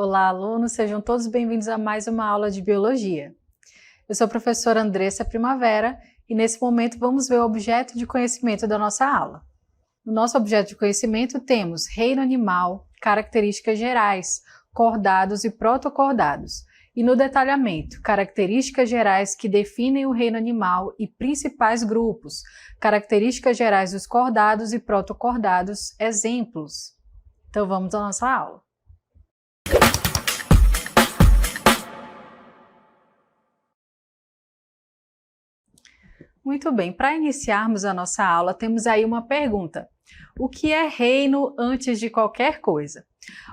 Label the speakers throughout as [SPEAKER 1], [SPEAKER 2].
[SPEAKER 1] Olá, alunos, sejam todos bem-vindos a mais uma aula de Biologia. Eu sou a professora Andressa Primavera e nesse momento vamos ver o objeto de conhecimento da nossa aula. No nosso objeto de conhecimento temos reino animal, características gerais, cordados e protocordados. E no detalhamento, características gerais que definem o reino animal e principais grupos, características gerais dos cordados e protocordados, exemplos. Então vamos à nossa aula. Muito bem, para iniciarmos a nossa aula, temos aí uma pergunta. O que é reino antes de qualquer coisa?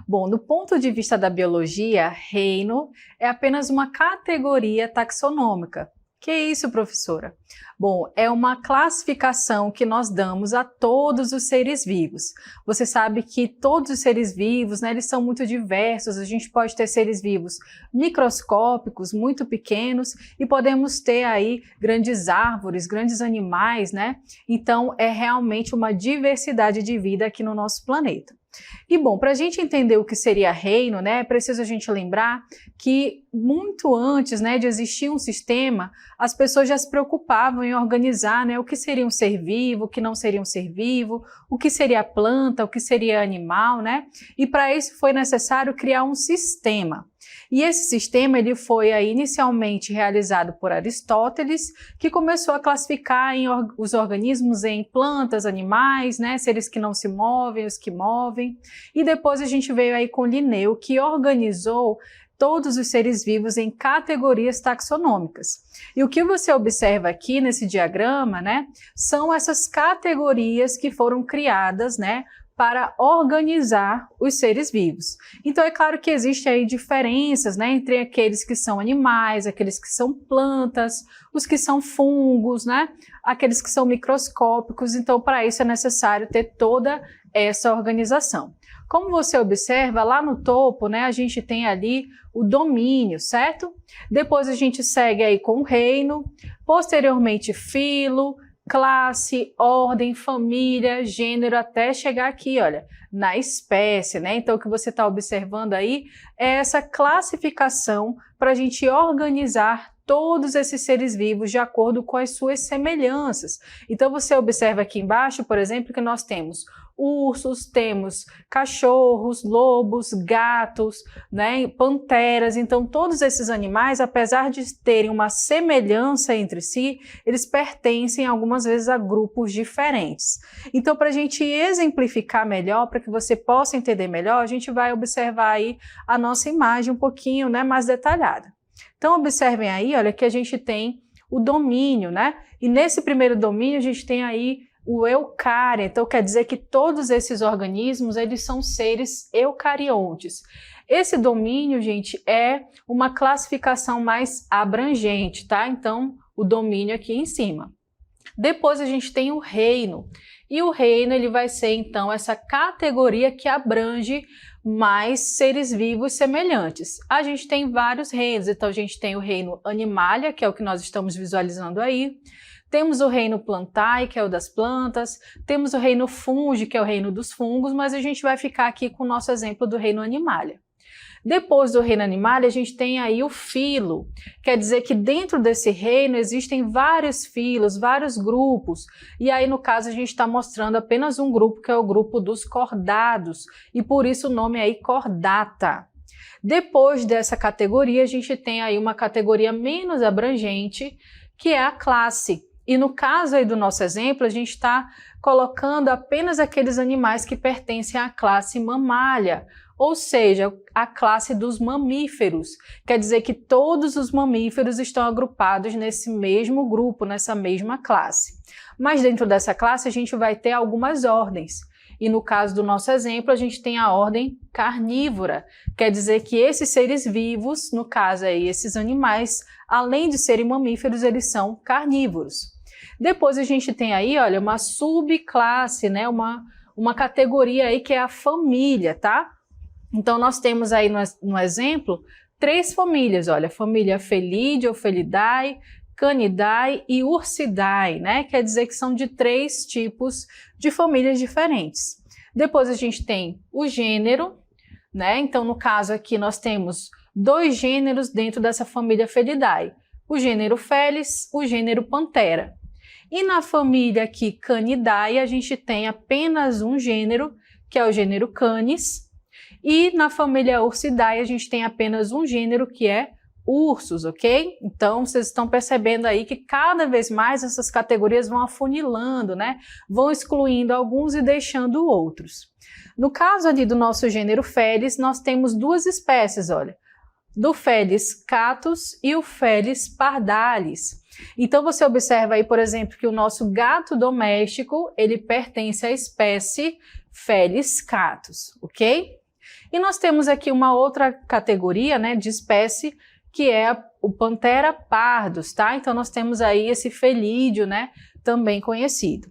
[SPEAKER 1] Bom, do ponto de vista da biologia, reino é apenas uma categoria taxonômica. Que é isso, professora? Bom, é uma classificação que nós damos a todos os seres vivos. Você sabe que todos os seres vivos, eles são muito diversos. A gente pode ter seres vivos microscópicos, muito pequenos, e podemos ter aí grandes árvores, grandes animais, Então, é realmente uma diversidade de vida aqui no nosso planeta. E bom, para a gente entender o que seria reino, é preciso a gente lembrar que muito antes de existir um sistema, as pessoas já se preocupavam em organizar o que seria um ser vivo, o que não seria um ser vivo, o que seria planta, o que seria animal, E para isso foi necessário criar um sistema. E esse sistema ele foi inicialmente realizado por Aristóteles, que começou a classificar os organismos em plantas, animais, seres que não se movem, os que movem. E depois a gente veio aí com Linneu, que organizou todos os seres vivos em categorias taxonômicas. E o que você observa aqui nesse diagrama, são essas categorias que foram criadas, para organizar os seres vivos. Então é claro que existem aí diferenças, entre aqueles que são animais, aqueles que são plantas, os que são fungos, aqueles que são microscópicos. Então para isso é necessário ter toda essa organização. Como você observa, lá no topo, a gente tem ali o domínio, certo? Depois a gente segue aí com o reino, posteriormente filo, classe, ordem, família, gênero, até chegar aqui, olha, na espécie, Então, o que você está observando aí é essa classificação para a gente organizar todos esses seres vivos de acordo com as suas semelhanças. Então, você observa aqui embaixo, por exemplo, que nós temos ursos, temos cachorros, lobos, gatos, panteras. Então, todos esses animais, apesar de terem uma semelhança entre si, eles pertencem algumas vezes a grupos diferentes. Então, para a gente exemplificar melhor, para que você possa entender melhor, a gente vai observar aí a nossa imagem um pouquinho mais detalhada. Então, observem aí, olha, que a gente tem o domínio, E nesse primeiro domínio a gente tem aí o eucária. Então, quer dizer que todos esses organismos, eles são seres eucariontes. Esse domínio, gente, é uma classificação mais abrangente, tá? Então, o domínio aqui em cima. Depois a gente tem o reino. E o reino, ele vai ser, então, essa categoria que abrange mais seres vivos semelhantes. A gente tem vários reinos, então a gente tem o reino Animalia, que é o que nós estamos visualizando aí. Temos o reino Plantae, que é o das plantas, temos o reino Fungi, que é o reino dos fungos, mas a gente vai ficar aqui com o nosso exemplo do reino Animalia. Depois do reino Animalia, a gente tem aí o filo, quer dizer que dentro desse reino existem vários filos, vários grupos, e aí no caso a gente está mostrando apenas um grupo, que é o grupo dos cordados, e por isso o nome aí Chordata. Depois dessa categoria, a gente tem aí uma categoria menos abrangente, que é a classe. E no caso aí do nosso exemplo, a gente está colocando apenas aqueles animais que pertencem à classe Mammalia, ou seja, a classe dos mamíferos. Quer dizer que todos os mamíferos estão agrupados nesse mesmo grupo, nessa mesma classe. Mas dentro dessa classe a gente vai ter algumas ordens. E no caso do nosso exemplo, a gente tem a ordem carnívora. Quer dizer que esses seres vivos, no caso aí, esses animais, além de serem mamíferos, eles são carnívoros. Depois a gente tem aí, olha, uma subclasse, uma categoria aí que é a família, tá? Então nós temos aí no exemplo 3 famílias, olha, família Felidae ou Felidae, Canidae e Ursidae, Quer dizer que são de 3 tipos de famílias diferentes. Depois a gente tem o gênero, né? Então, no caso aqui, nós temos 2 gêneros dentro dessa família Felidae, o gênero Felis, o gênero Panthera. E na família aqui Canidae, a gente tem apenas um gênero, que é o gênero Canis, e na família Ursidae, a gente tem apenas um gênero, que é Ursus, ok? Então, vocês estão percebendo aí que cada vez mais essas categorias vão afunilando, né? Vão excluindo alguns e deixando outros. No caso ali do nosso gênero Felis, nós temos 2 espécies, olha, do Felis catus e o Felis pardalis. Então, você observa aí, por exemplo, que o nosso gato doméstico, ele pertence à espécie Felis catus, ok? E nós temos aqui uma outra categoria, né, de espécie, que é o Panthera pardus, tá? Então, nós temos aí esse felídeo, né, também conhecido.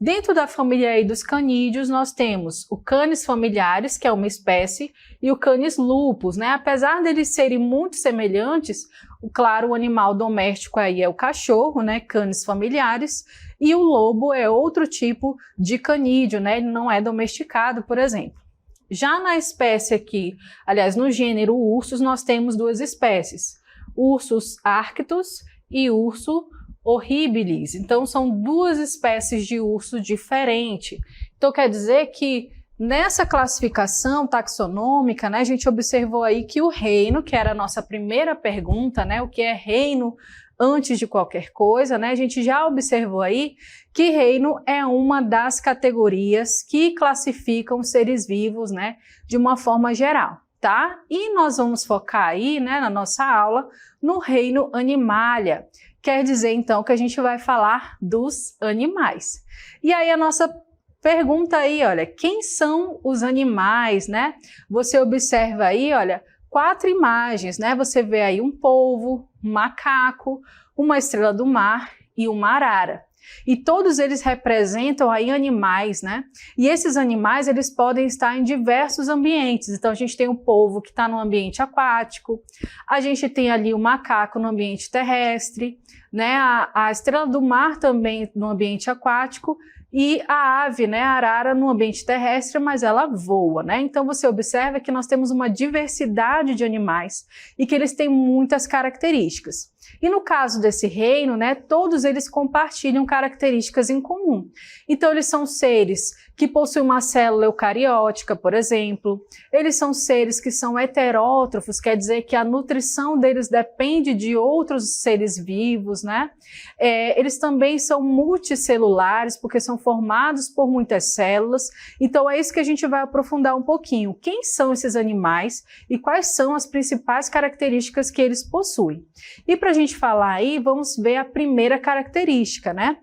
[SPEAKER 1] Dentro da família aí dos canídeos, nós temos o Canis familiaris, que é uma espécie, e o Canis lupus, né? Apesar deles serem muito semelhantes, claro, o animal doméstico aí é o cachorro, né? Canis familiaris, e o lobo é outro tipo de canídeo, né? Ele não é domesticado, por exemplo. Já na espécie aqui, aliás, no gênero Ursus, nós temos 2 espécies, Ursus arctos e Ursus horribilis. Então, são 2 espécies de urso diferentes. Então, quer dizer que nessa classificação taxonômica, né, a gente observou aí que o reino, que era a nossa primeira pergunta, né, o que é reino antes de qualquer coisa, né, a gente já observou aí que reino é uma das categorias que classificam seres vivos, né, de uma forma geral, tá? E nós vamos focar aí, né, na nossa aula, no reino Animalia. Quer dizer, então, que a gente vai falar dos animais. E aí a nossa pergunta aí, olha, quem são os animais, né? Você observa aí, olha, 4 imagens, né? Você vê aí um polvo, um macaco, uma estrela do mar e uma arara. E todos eles representam aí animais, né? E esses animais, eles podem estar em diversos ambientes. Então, a gente tem o polvo que está no ambiente aquático, a gente tem ali o macaco no ambiente terrestre, né? A estrela do mar também no ambiente aquático e a ave, né? A arara no ambiente terrestre, mas ela voa, né? Então, você observa que nós temos uma diversidade de animais e que eles têm muitas características. E no caso desse reino, né, todos eles compartilham características em comum. Então, eles são seres que possuem uma célula eucariótica, por exemplo. Eles são seres que são heterótrofos, quer dizer que a nutrição deles depende de outros seres vivos, né? Eles também são multicelulares, porque são formados por muitas células. Então, é isso que a gente vai aprofundar um pouquinho. Quem são esses animais e quais são as principais características que eles possuem? E para a gente falar aí, vamos ver a primeira característica, né?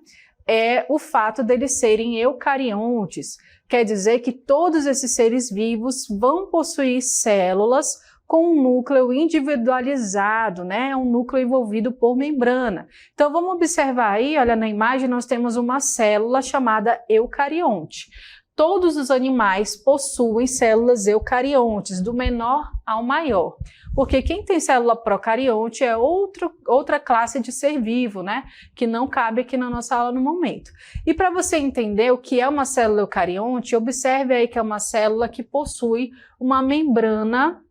[SPEAKER 1] É o fato deles serem eucariontes. Quer dizer que todos esses seres vivos vão possuir células com um núcleo individualizado, né? Um núcleo envolvido por membrana. Então, vamos observar aí, olha, na imagem nós temos uma célula chamada eucarionte. Todos os animais possuem células eucariontes, do menor ao maior. Porque quem tem célula procarionte é outra classe de ser vivo, né? Que não cabe aqui na nossa aula no momento. E para você entender o que é uma célula eucarionte, observe aí que é uma célula que possui uma membrana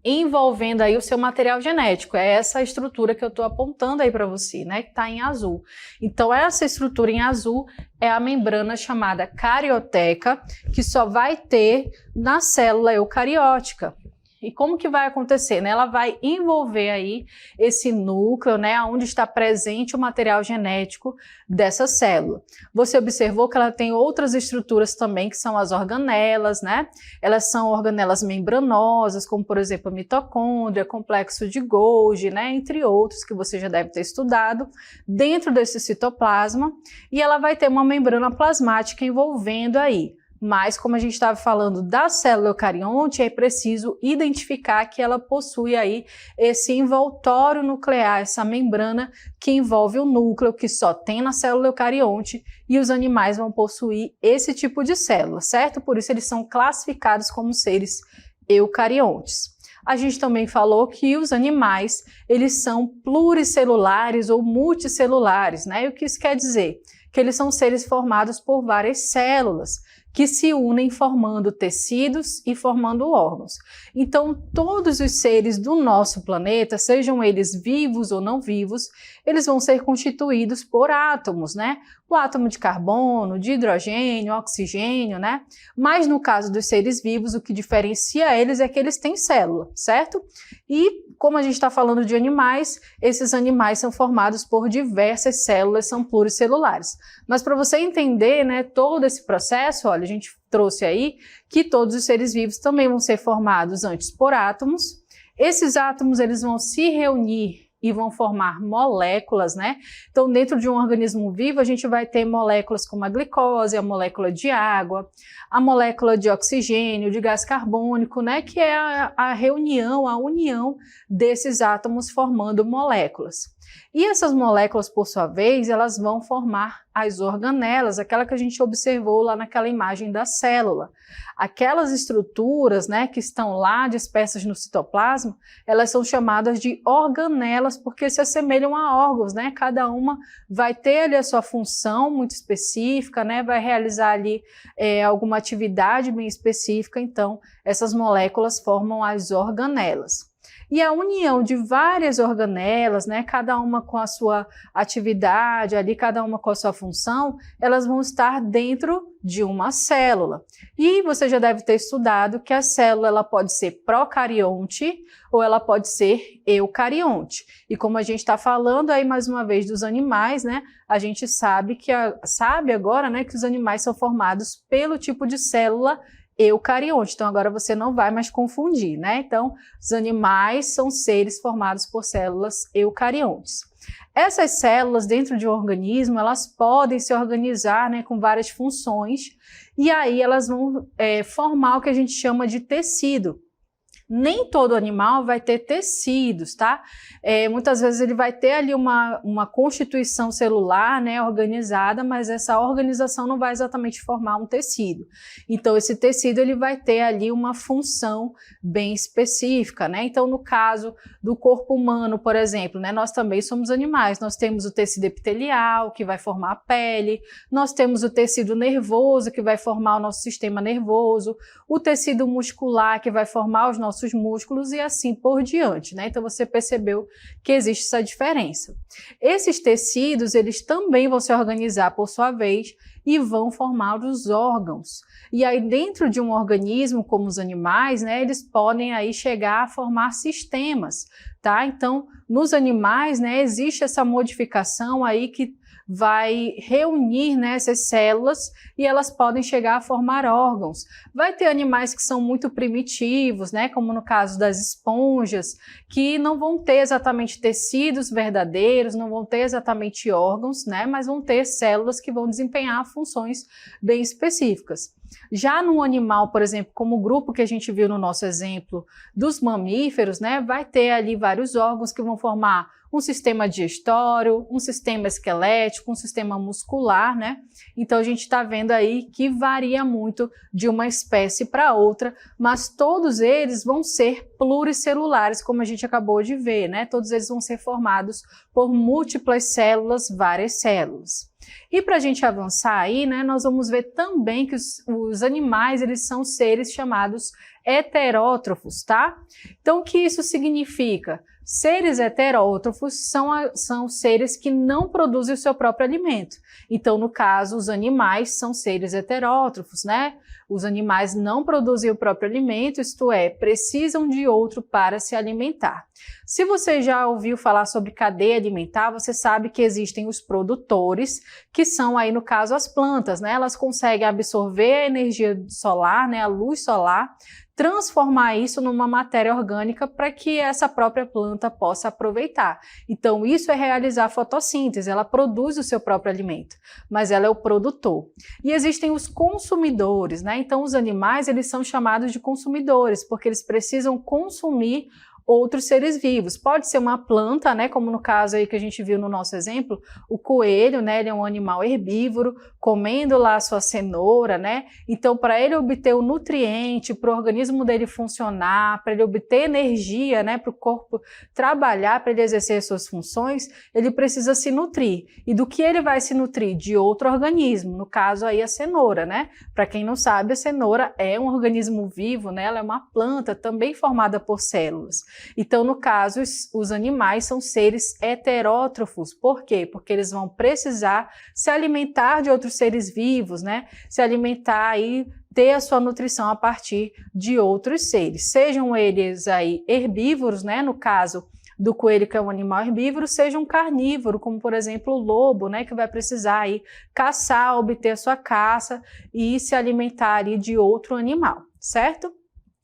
[SPEAKER 1] envolvendo aí o seu material genético. É essa estrutura que eu estou apontando aí para você, né? Que está em azul. Então, essa estrutura em azul é a membrana chamada carioteca, que só vai ter na célula eucariótica. E como que vai acontecer, né? Ela vai envolver aí esse núcleo, né, onde está presente o material genético dessa célula. Você observou que ela tem outras estruturas também, que são as organelas, né? Elas são organelas membranosas, como por exemplo a mitocôndria, complexo de Golgi, né, entre outros que você já deve ter estudado, dentro desse citoplasma, e ela vai ter uma membrana plasmática envolvendo aí. Mas, como a gente estava falando da célula eucarionte, é preciso identificar que ela possui aí esse envoltório nuclear, essa membrana que envolve o núcleo, que só tem na célula eucarionte, e os animais vão possuir esse tipo de célula, certo? Por isso eles são classificados como seres eucariontes. A gente também falou que os animais, eles são pluricelulares ou multicelulares, né? E o que isso quer dizer? Que eles são seres formados por várias células, que se unem formando tecidos e formando órgãos. Então, todos os seres do nosso planeta, sejam eles vivos ou não vivos, eles vão ser constituídos por átomos, né? O átomo de carbono, de hidrogênio, oxigênio, né? Mas no caso dos seres vivos, o que diferencia eles é que eles têm célula, certo? E como a gente está falando de animais, esses animais são formados por diversas células, são pluricelulares. Mas para você entender, né, todo esse processo, olha, a gente trouxe aí que todos os seres vivos também vão ser formados antes por átomos. Esses átomos eles vão se reunir e vão formar moléculas, né? Então, dentro de um organismo vivo, a gente vai ter moléculas como a glicose, a molécula de água, a molécula de oxigênio, de gás carbônico, né? Que é a reunião, a união desses átomos formando moléculas. E essas moléculas, por sua vez, elas vão formar as organelas, aquela que a gente observou lá naquela imagem da célula. Aquelas estruturas, né, que estão lá dispersas no citoplasma, elas são chamadas de organelas porque se assemelham a órgãos, né? Cada uma vai ter ali a sua função muito específica, né? Vai realizar ali alguma atividade bem específica, então essas moléculas formam as organelas. E a união de várias organelas, né, cada uma com a sua atividade, ali cada uma com a sua função, elas vão estar dentro de uma célula. E você já deve ter estudado que a célula ela pode ser procarionte ou ela pode ser eucarionte. E como a gente está falando aí mais uma vez dos animais, né, a gente sabe agora, né, que os animais são formados pelo tipo de célula eucarionte. Então agora você não vai mais confundir, né? Então, os animais são seres formados por células eucariontes. Essas células dentro de um organismo, elas podem se organizar, né, com várias funções e aí elas vão formar o que a gente chama de tecido. Nem todo animal vai ter tecidos, tá? Muitas vezes ele vai ter ali uma constituição celular, né, organizada, mas essa organização não vai exatamente formar um tecido. Então, esse tecido ele vai ter ali uma função bem específica, né? Então, no caso do corpo humano, por exemplo, né, nós também somos animais. Nós temos o tecido epitelial, que vai formar a pele, nós temos o tecido nervoso, que vai formar o nosso sistema nervoso, o tecido muscular, que vai formar os nossos músculos e assim por diante, né? Então você percebeu que existe essa diferença. Esses tecidos, eles também vão se organizar por sua vez e vão formar os órgãos. E aí dentro de um organismo, como os animais, né, eles podem aí chegar a formar sistemas, tá? Então, nos animais, né, existe essa modificação aí que vai reunir, né, essas células e elas podem chegar a formar órgãos. Vai ter animais que são muito primitivos, né, como no caso das esponjas, que não vão ter exatamente tecidos verdadeiros, não vão ter exatamente órgãos, né, mas vão ter células que vão desempenhar funções bem específicas. Já no animal, por exemplo, como o grupo que a gente viu no nosso exemplo dos mamíferos, né, vai ter ali vários órgãos que vão formar um sistema digestório, um sistema esquelético, um sistema muscular, né? Então a gente está vendo aí que varia muito de uma espécie para outra, mas todos eles vão ser pluricelulares, como a gente acabou de ver, né? Todos eles vão ser formados por múltiplas células, várias células. E para a gente avançar aí, né, nós vamos ver também que os animais, eles são seres chamados heterótrofos, tá? Então, o que isso significa? Seres heterótrofos são seres que não produzem o seu próprio alimento. Então, no caso, os animais são seres heterótrofos, né? Os animais não produzem o próprio alimento, isto é, precisam de outro para se alimentar. Se você já ouviu falar sobre cadeia alimentar, você sabe que existem os produtores, que são aí, no caso, as plantas, né? Elas conseguem absorver a energia solar, né? A luz solar, transformar isso numa matéria orgânica para que essa própria planta possa aproveitar. Então, isso é realizar a fotossíntese, ela produz o seu próprio alimento, mas ela é o produtor. E existem os consumidores, né? Então, os animais, eles são chamados de consumidores, porque eles precisam consumir outros seres vivos. Pode ser uma planta, né, como no caso aí que a gente viu no nosso exemplo, o coelho, né, ele é um animal herbívoro, comendo lá a sua cenoura, né? Então, para ele obter o nutriente, para o organismo dele funcionar, para ele obter energia, né, para o corpo trabalhar, para ele exercer suas funções, ele precisa se nutrir. E do que ele vai se nutrir? De outro organismo, no caso aí a cenoura, né? Para quem não sabe, a cenoura é um organismo vivo, né? Ela é uma planta também formada por células. Então, no caso, os animais são seres heterótrofos. Por quê? Porque eles vão precisar se alimentar de outros seres vivos, né? Se alimentar e ter a sua nutrição a partir de outros seres. Sejam eles aí herbívoros, né? No caso do coelho, que é um animal herbívoro, seja um carnívoro, como por exemplo o lobo, né? Que vai precisar aí caçar, obter a sua caça e se alimentar aí de outro animal, certo?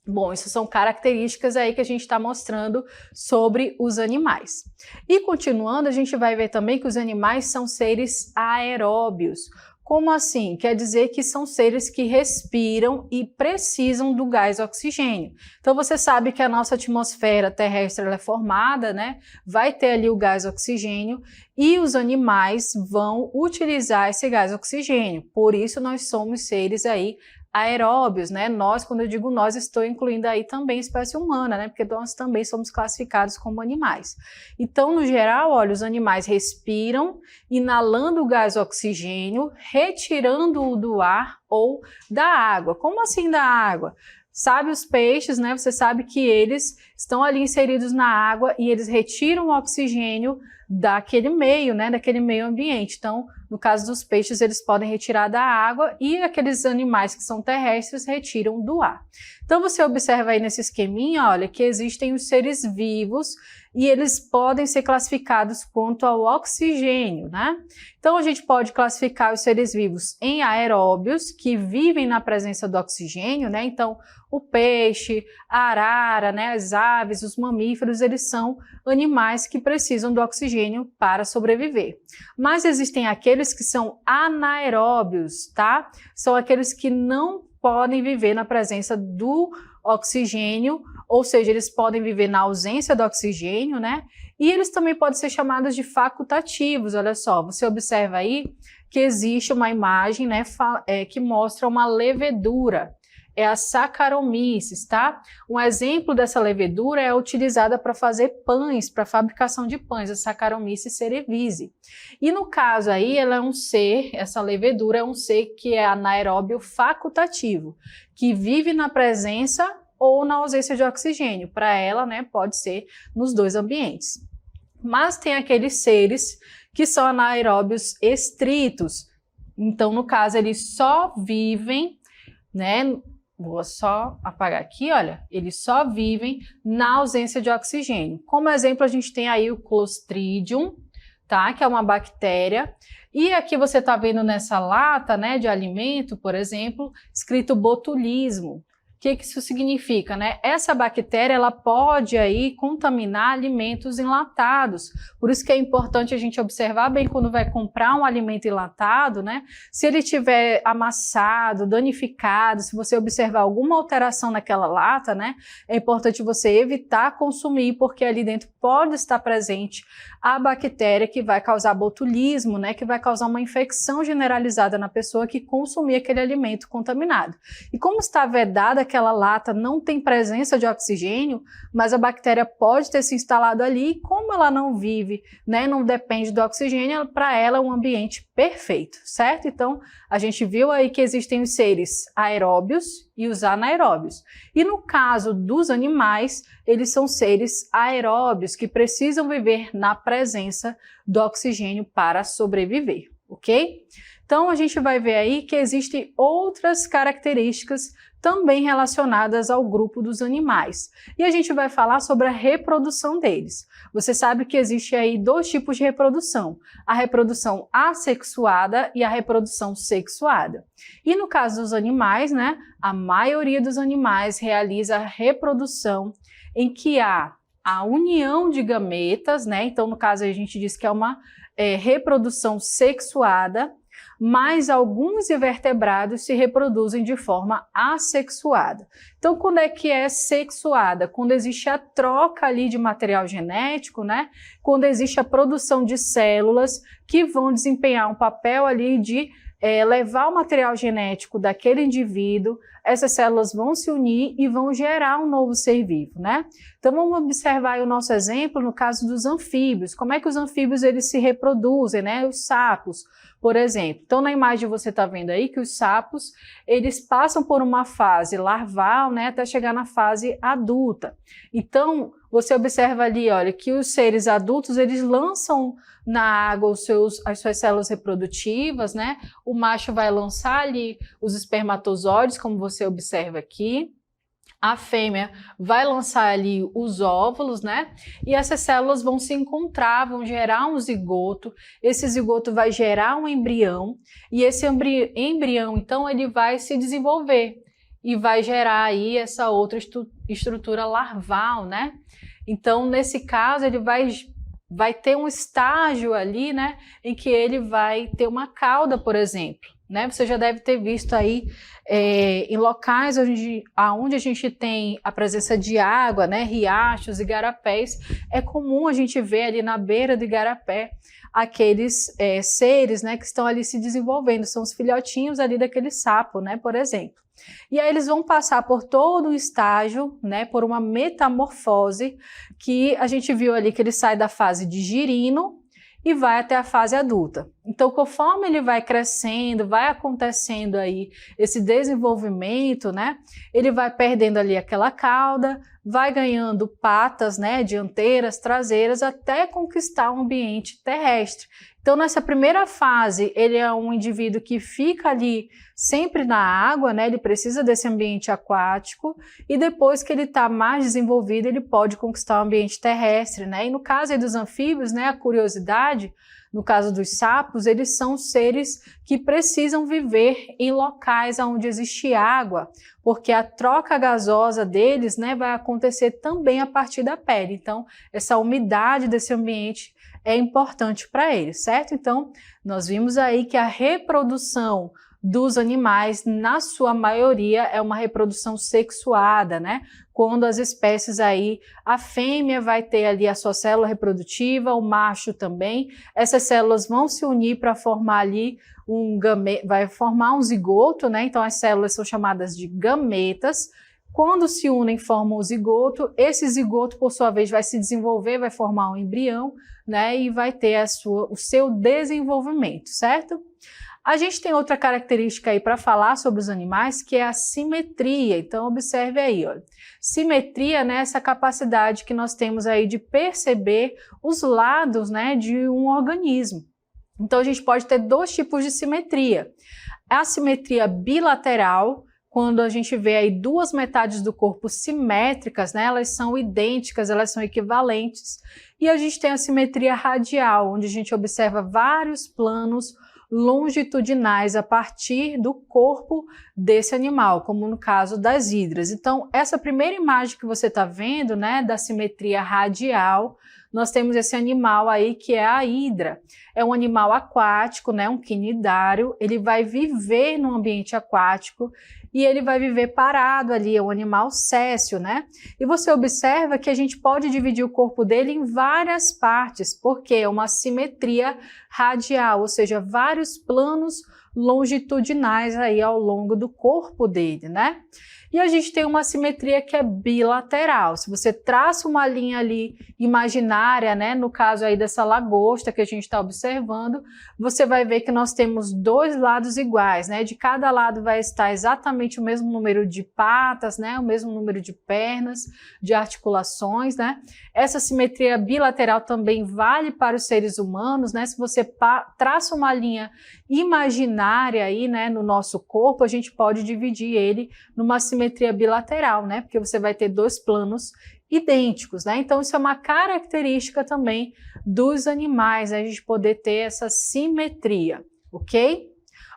[SPEAKER 1] Bom, isso são características aí que a gente está mostrando sobre os animais. E continuando, a gente vai ver também que os animais são seres aeróbios. Como assim? Quer dizer que são seres que respiram e precisam do gás oxigênio. Então você sabe que a nossa atmosfera terrestre ela é formada, né? Vai ter ali o gás oxigênio e os animais vão utilizar esse gás oxigênio. Por isso nós somos seres aí aeróbios, né? Nós, quando eu digo nós, estou incluindo aí também a espécie humana, né? Porque nós também somos classificados como animais. Então, no geral, olha, os animais respiram, inalando o gás oxigênio, retirando-o do ar ou da água. Como assim da água? Sabe os peixes, né? Você sabe que eles estão ali inseridos na água e eles retiram o oxigênio daquele meio, né? Daquele meio ambiente. Então, no caso dos peixes, eles podem retirar da água e aqueles animais que são terrestres retiram do ar. Então, você observa aí nesse esqueminha, olha, que existem os seres vivos e eles podem ser classificados quanto ao oxigênio, né? Então, a gente pode classificar os seres vivos em aeróbios, que vivem na presença do oxigênio, né? Então, o peixe, a arara, né? As aves, os mamíferos, eles são animais que precisam do oxigênio para sobreviver. Mas existem aqueles que são anaeróbios, tá? São aqueles que não podem viver na presença do oxigênio, ou seja, eles podem viver na ausência do oxigênio, né? E eles também podem ser chamados de facultativos. Olha só, você observa aí que existe uma imagem, né, que mostra uma levedura. É a Saccharomyces, tá? Um exemplo dessa levedura é utilizada para fazer pães, para fabricação de pães, a Saccharomyces cerevisiae. E no caso aí, ela é um ser, essa levedura é um ser que é anaeróbio facultativo, que vive na presença ou na ausência de oxigênio. Para ela, né, pode ser nos dois ambientes. Mas tem aqueles seres que são anaeróbios estritos. Então, no caso, eles só vivem, né? Vou só apagar aqui, olha, eles só vivem na ausência de oxigênio. Como exemplo, a gente tem aí o Clostridium, tá? Que é uma bactéria. E aqui você está vendo nessa lata, né, de alimento, por exemplo, escrito botulismo. O que isso significa, né? Essa bactéria, ela pode aí contaminar alimentos enlatados. Por isso que é importante a gente observar bem quando vai comprar um alimento enlatado, né? Se ele tiver amassado, danificado, se você observar alguma alteração naquela lata, né? É importante você evitar consumir, porque ali dentro pode estar presente a bactéria que vai causar botulismo, né? Que vai causar uma infecção generalizada na pessoa que consumir aquele alimento contaminado. E como está vedada aquela lata, não tem presença de oxigênio, mas a bactéria pode ter se instalado ali, e como ela não vive, né, não depende do oxigênio, para ela é um ambiente perfeito, certo? Então, a gente viu aí que existem os seres aeróbios e os anaeróbios. E no caso dos animais, eles são seres aeróbios que precisam viver na presença do oxigênio para sobreviver, ok? Então, a gente vai ver aí que existem outras características também relacionadas ao grupo dos animais. E a gente vai falar sobre a reprodução deles. Você sabe que existe aí dois tipos de reprodução, a reprodução assexuada e a reprodução sexuada. E no caso dos animais, né, a maioria dos animais realiza a reprodução em que há a união de gametas, né? Então, no caso, a gente diz que é uma reprodução sexuada, mas alguns invertebrados se reproduzem de forma assexuada. Então, quando é que é sexuada? Quando existe a troca ali de material genético, né? Quando existe a produção de células que vão desempenhar um papel ali de levar o material genético daquele indivíduo, essas células vão se unir e vão gerar um novo ser vivo, né? Então vamos observar aí o nosso exemplo no caso dos anfíbios. Como é que os anfíbios eles se reproduzem, né? Os sapos, por exemplo. Então na imagem você está vendo aí que os sapos, eles passam por uma fase larval, né? Até chegar na fase adulta. Então você observa ali, olha, que os seres adultos, eles lançam na água as suas células reprodutivas, né? O macho vai lançar ali os espermatozoides, como você observa aqui. A fêmea vai lançar ali os óvulos, né? E essas células vão se encontrar, vão gerar um zigoto. Esse zigoto vai gerar um embrião. E esse embrião, então, ele vai se desenvolver e vai gerar aí essa outra estrutura larval, né? Então, nesse caso, ele vai ter um estágio ali, né, em que ele vai ter uma cauda, por exemplo, né? Você já deve ter visto aí em locais onde a gente tem a presença de água, né, riachos, igarapés, é comum a gente ver ali na beira do igarapé aqueles seres, né, que estão ali se desenvolvendo, são os filhotinhos ali daquele sapo, né, por exemplo. E aí eles vão passar por todo um estágio, né, por uma metamorfose, que a gente viu ali que ele sai da fase de girino e vai até a fase adulta. Então, conforme ele vai crescendo, vai acontecendo aí esse desenvolvimento, né, ele vai perdendo ali aquela cauda, vai ganhando patas, né, dianteiras, traseiras, até conquistar o ambiente terrestre. Então, nessa primeira fase, ele é um indivíduo que fica ali sempre na água, né? Ele precisa desse ambiente aquático, e depois que ele está mais desenvolvido, ele pode conquistar o ambiente terrestre, né? E no caso aí dos anfíbios, né, a curiosidade, no caso dos sapos, eles são seres que precisam viver em locais onde existe água, porque a troca gasosa deles, né, vai acontecer também a partir da pele. Então, essa umidade desse ambiente é importante para eles, certo? Então, nós vimos aí que a reprodução dos animais, na sua maioria, é uma reprodução sexuada, né? Quando as espécies aí, a fêmea vai ter ali a sua célula reprodutiva, o macho também, essas células vão se unir para formar ali vai formar um zigoto, né? Então as células são chamadas de gametas. Quando se unem, formam o zigoto. Esse zigoto, por sua vez, vai se desenvolver, vai formar um embrião, né? E vai ter o seu desenvolvimento, certo? A gente tem outra característica aí para falar sobre os animais, que é a simetria. Então, observe aí, ó. Simetria, né, essa capacidade que nós temos aí de perceber os lados, né, de um organismo. Então, a gente pode ter dois tipos de simetria. A simetria bilateral, quando a gente vê aí duas metades do corpo simétricas, né, elas são idênticas, elas são equivalentes. E a gente tem a simetria radial, onde a gente observa vários planos longitudinais a partir do corpo desse animal, como no caso das hidras. Então, essa primeira imagem que você está vendo, né, da simetria radial, nós temos esse animal aí que é a hidra. É um animal aquático, né, um quinidário, ele vai viver no ambiente aquático e ele vai viver parado ali, é um animal séssil, né? E você observa que a gente pode dividir o corpo dele em várias partes, porque é uma simetria radial, ou seja, vários planos longitudinais aí ao longo do corpo dele, né? E a gente tem uma simetria que é bilateral. Se você traça uma linha ali imaginária, né, no caso aí dessa lagosta que a gente está observando, você vai ver que nós temos dois lados iguais, né? De cada lado vai estar exatamente o mesmo número de patas, né? O mesmo número de pernas, de articulações, né? Essa simetria bilateral também vale para os seres humanos, né? Se você traça uma linha imaginária aí, né, no nosso corpo, a gente pode dividir ele numa simetria bilateral, né? Porque você vai ter dois planos idênticos, né? Então isso é uma característica também dos animais, né? A gente poder ter essa simetria, ok?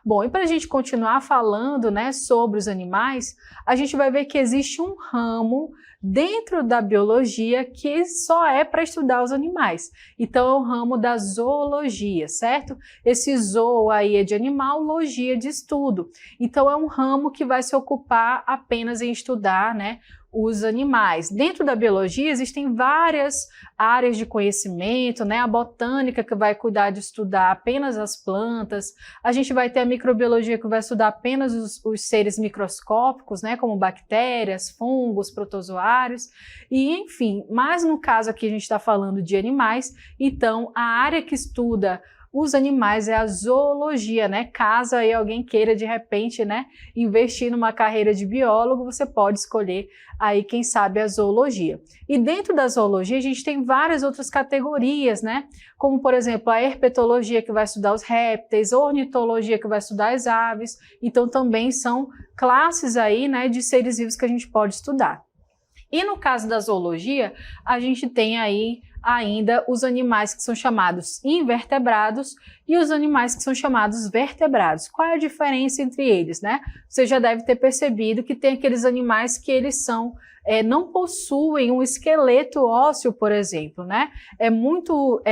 [SPEAKER 1] Bom, e para a gente continuar falando, né, sobre os animais, a gente vai ver que existe um ramo dentro da biologia que só é para estudar os animais. Então é o ramo da zoologia, certo? Esse zoo aí é de animal, logia de estudo. Então é um ramo que vai se ocupar apenas em estudar, né, os animais. Dentro da biologia existem várias áreas de conhecimento, né? A botânica que vai cuidar de estudar apenas as plantas, a gente vai ter a microbiologia que vai estudar apenas os seres microscópicos, né? Como bactérias, fungos, protozoários, e enfim, mas no caso aqui a gente está falando de animais, então a área que estuda os animais é a zoologia, né? Caso aí alguém queira de repente, né, investir numa carreira de biólogo, você pode escolher aí, quem sabe, a zoologia. E dentro da zoologia a gente tem várias outras categorias, né? Como por exemplo a herpetologia, que vai estudar os répteis, ornitologia, que vai estudar as aves. Então também são classes aí, né, de seres vivos que a gente pode estudar. E no caso da zoologia, a gente tem aí ainda os animais que são chamados invertebrados e os animais que são chamados vertebrados. Qual é a diferença entre eles, né? Você já deve ter percebido que tem aqueles animais que eles são não possuem um esqueleto ósseo, por exemplo, né? É muito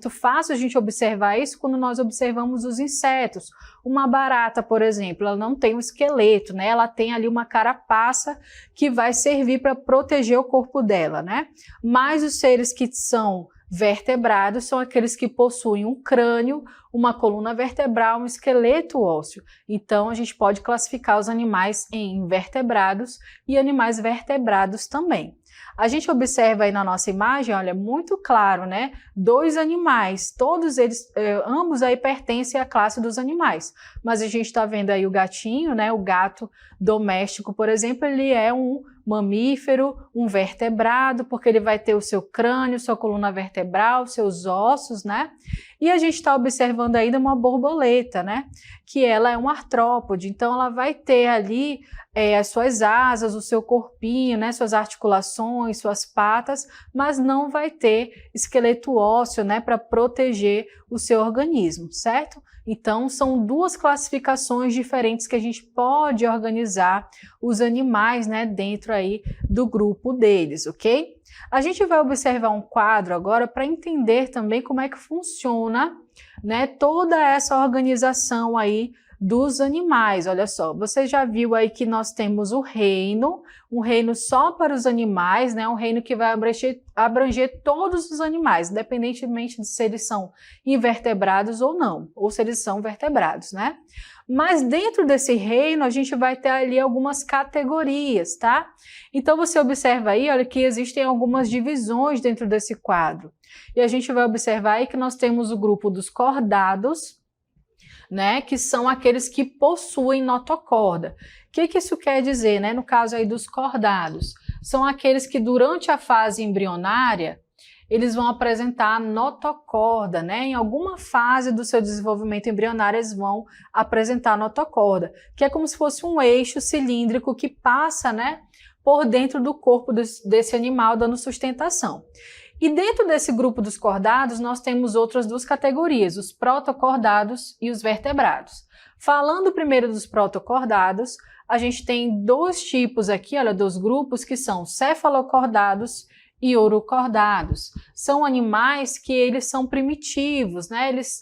[SPEAKER 1] fácil a gente observar isso quando nós observamos os insetos. Uma barata, por exemplo, ela não tem um esqueleto, né? Ela tem ali uma carapaça que vai servir para proteger o corpo dela, né? Mas os seres que são vertebrados são aqueles que possuem um crânio, uma coluna vertebral, um esqueleto ósseo. Então, a gente pode classificar os animais em invertebrados e animais vertebrados também. A gente observa aí na nossa imagem, olha, muito claro, né? Dois animais, todos eles, ambos aí pertencem à classe dos animais. Mas a gente está vendo aí o gatinho, né? O gato doméstico, por exemplo, ele é um mamífero, um vertebrado, porque ele vai ter o seu crânio, sua coluna vertebral, seus ossos, né? E a gente está observando ainda uma borboleta, né? Que ela é um artrópode, então ela vai ter ali as suas asas, o seu corpinho, né? Suas articulações, suas patas, mas não vai ter esqueleto ósseo, né? Para proteger o seu organismo, certo? Então, são duas classificações diferentes que a gente pode organizar os animais, né, dentro aí do grupo deles, ok? A gente vai observar um quadro agora para entender também como é que funciona, né, toda essa organização aí dos animais. Olha só, você já viu aí que nós temos o reino, um reino só para os animais, né? Um reino que vai abranger todos os animais, independentemente de se eles são invertebrados ou não, ou se eles são vertebrados, né? Mas dentro desse reino a gente vai ter ali algumas categorias, tá? Então você observa aí, olha, que existem algumas divisões dentro desse quadro. E a gente vai observar aí que nós temos o grupo dos cordados, né, que são aqueles que possuem notocorda. O que isso quer dizer, né? No caso aí dos cordados, são aqueles que durante a fase embrionária, eles vão apresentar notocorda, né? Em alguma fase do seu desenvolvimento embrionário, eles vão apresentar notocorda, que é como se fosse um eixo cilíndrico que passa, né, por dentro do corpo desse animal, dando sustentação. E dentro desse grupo dos cordados, nós temos outras duas categorias, os protocordados e os vertebrados. Falando primeiro dos protocordados, a gente tem dois tipos aqui, olha, dos grupos que são cefalocordados e urocordados. São animais que eles são primitivos, né? Eles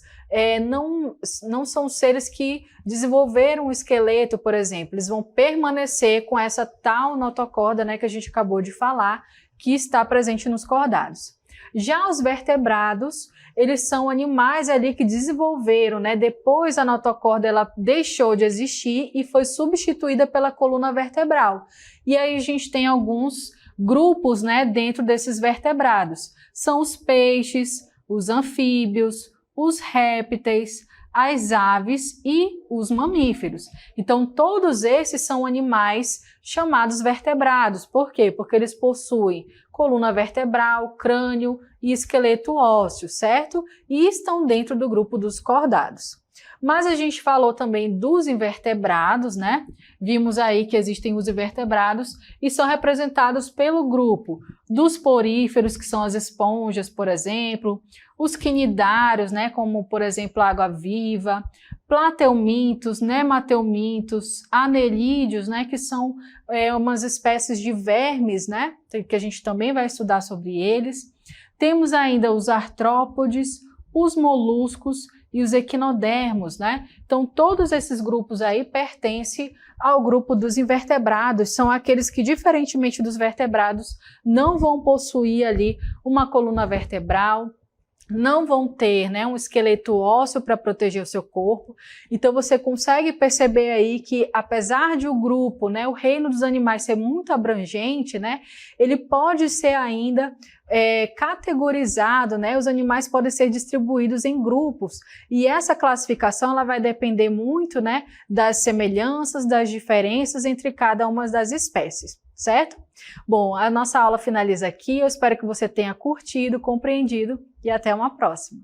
[SPEAKER 1] não são seres que desenvolveram um esqueleto, por exemplo. Eles vão permanecer com essa tal notocorda, né, que a gente acabou de falar, que está presente nos cordados. Já os vertebrados, eles são animais ali que desenvolveram, né? Depois a notocorda ela deixou de existir e foi substituída pela coluna vertebral. E aí a gente tem alguns grupos, né, dentro desses vertebrados. São os peixes, os anfíbios, os répteis, as aves e os mamíferos. Então, todos esses são animais chamados vertebrados. Por quê? Porque eles possuem coluna vertebral, crânio e esqueleto ósseo, certo? E estão dentro do grupo dos cordados. Mas a gente falou também dos invertebrados, né? Vimos aí que existem os invertebrados e são representados pelo grupo dos poríferos, que são as esponjas, por exemplo, os quinidários, né? Como, por exemplo, a água-viva, plateumintos, nemateumintos, anelídeos, né, que são umas espécies de vermes, né, que a gente também vai estudar sobre eles. Temos ainda os artrópodes, os moluscos e os equinodermos, né? Então, todos esses grupos aí pertencem ao grupo dos invertebrados, são aqueles que, diferentemente dos vertebrados, não vão possuir ali uma coluna vertebral, não vão ter, né, um esqueleto ósseo para proteger o seu corpo. Então você consegue perceber aí que, apesar de o grupo, né, o reino dos animais ser muito abrangente, né, ele pode ser ainda categorizado, né, os animais podem ser distribuídos em grupos, e essa classificação ela vai depender muito, né, das semelhanças, das diferenças entre cada uma das espécies, certo? Bom, a nossa aula finaliza aqui, eu espero que você tenha curtido, compreendido e até uma próxima.